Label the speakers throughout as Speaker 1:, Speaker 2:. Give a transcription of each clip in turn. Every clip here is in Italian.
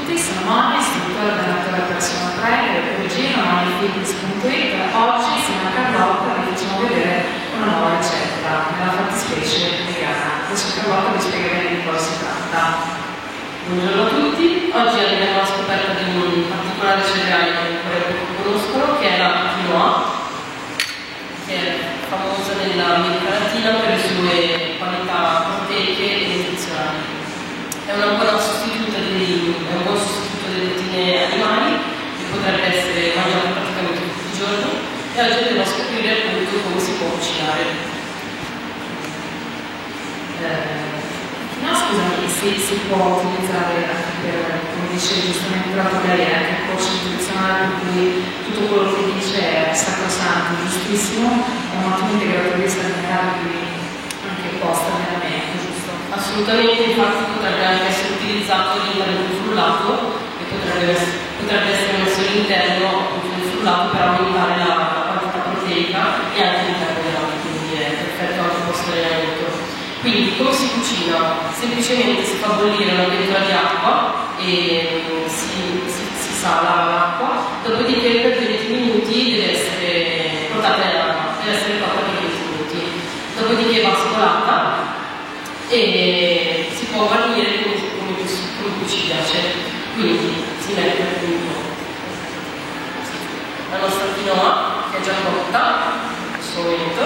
Speaker 1: tutti, sono Monia, istruttore allenatore personal trainer e cugino monifitness.it. Oggi insieme a Carlotta vi facciamo vedere una nuova ricetta, nella fattispecie vegana. Adesso Carlotta vi spiega bene di cosa si tratta.
Speaker 2: Buongiorno a tutti, oggi andiamo alla scoperta di un particolare cereale che ancora poco conoscono, che è la quinoa, che è famosa nell'America Latina per le sue qualità proteiche e nutrizionali. È un buon sostituto delle proteine animali, che potrebbe essere mangiato praticamente tutti i giorni, e oggi andiamo a scoprire appunto come si può cucinare.
Speaker 1: No, scusami, si può utilizzare anche per, come dice giustamente lei, anche il coach nutrizionale, per cui tutto quello che dice è sacrosanto, giustissimo, è un ottimo integratore alimentare, quindi anche posta veramente, giusto?
Speaker 2: Assolutamente, infatti potrebbe anche essere utilizzato all'interno del frullato e potrebbe essere messo all'interno del frullato per aumentare la quantità proteica e anche i carboidrati, quindi è perfetto anche post allenamento. Quindi come si cucina? Semplicemente si fa bollire una pentola di acqua e si sala l'acqua, dopodiché per 20 minuti deve essere cotta per 20 minuti, dopodiché va scolata e si può guarnire come ci piace. Quindi si mette appunto la nostra quinoa che è già cotta in questo momento,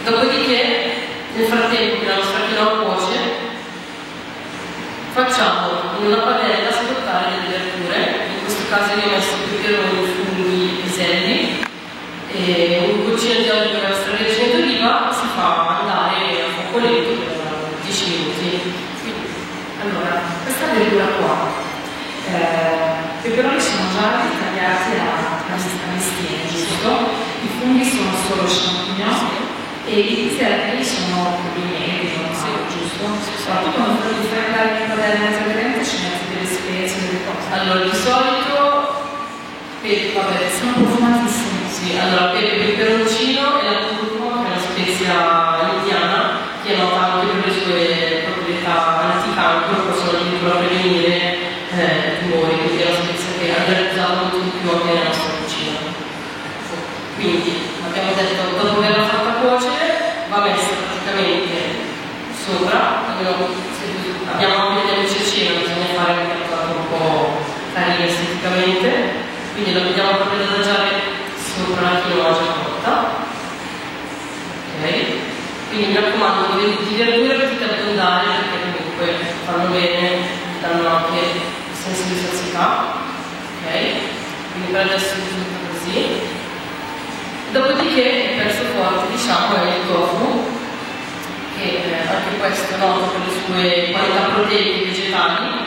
Speaker 2: dopodiché nel frattempo che la nostra quinoa cuoce facciamo in una padella scottare delle verdure. In questo caso io ho messo peperoni, funghi, piselli e un goccino di olio per extravergine d'oliva, si fa andare a fuoco lento per 10 minuti.
Speaker 1: Allora, questa verdura qua, i peperoni sono gialli tagliati a mestiere, giusto? I funghi sono solo champignon e i piselli sono probabilmente, non so, giusto? Tu quando ti fai andare in padella mezza grande ci metti delle spezie, delle cose.
Speaker 2: Allora, di solito, vabbè,
Speaker 1: sono profumatissimi.
Speaker 2: Sì, allora peperoncino e la curcuma, che è una spezia indiana che è nota anche per le sue proprietà anticancro, possono addirittura prevenire tumori, quindi è una spezia che andrebbe usata molto di più anche nella nostra cucina. Quindi abbiamo detto, dopo averla fatta cuocere va messa praticamente sopra, abbiamo anche delle amici a cena, bisogna fare un piatto un po' carino esteticamente, quindi lo vediamo proprio ad adagiare sopra la quinoa già cotta. Ok, quindi mi raccomando di verdure potete abbondare perché comunque fanno bene, danno anche il senso di sazietà. Ok, quindi per adesso risulta così. Dopodiché il pezzo forte, diciamo, è il tofu, che anche questo è noto per le sue qualità proteiche vegetali.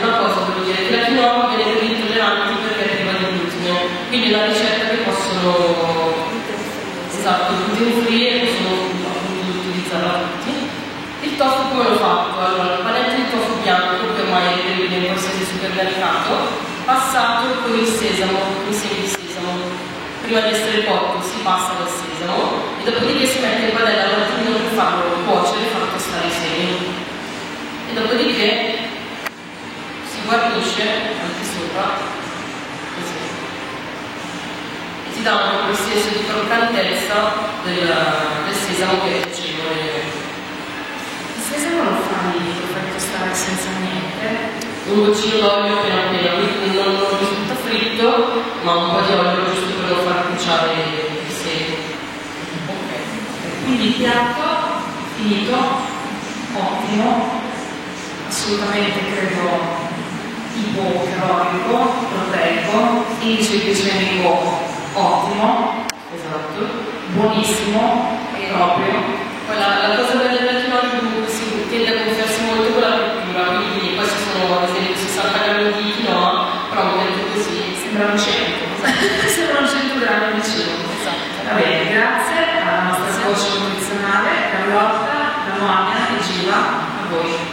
Speaker 2: Una cosa voglio dire, che la quinoa viene per gli intolleranti perché è priva di glutine, quindi è una ricetta che possono, esatto, gluten free e possono appunto utilizzarla tutti. Il tofu come l'ho fatto? Allora, il panetto di tofu bianco, che ormai è reperibile in qualsiasi supermercato, passato con il sesamo, con i semi di sesamo. Prima di essere cotto si passa dal sesamo e dopodiché si mette in padella un attimino per farlo cuocere e farlo tostare i semi. E dopodiché si guarnisce anche sopra così. E ti dà un po' il senso di croccantezza del sesamo che è piacevole.
Speaker 1: Il sesamo lo fai tostare senza niente?
Speaker 2: Un goccino d'olio appena appena, quindi non risulta fritto, ma un po' di olio giusto per non far bruciare i semi.
Speaker 1: Ok, quindi il piatto finito, ottimo, assolutamente credo ipocalorico, proteico, indice glicemico ottimo,
Speaker 2: Esatto.
Speaker 1: buonissimo, proprio.
Speaker 2: Poi la cosa bella della quinoa è che comunque si tende a gonfiarsi molto con la frittura, quindi questi sono ad esempio 60 grammi di quinoa, però metto così.
Speaker 1: Sembrano 100, sembrano 100 grammi di cibo.
Speaker 2: Esatto.
Speaker 1: Va bene, grazie alla nostra coach nutrizionale Carlotta, da Monia e Giva, a voi.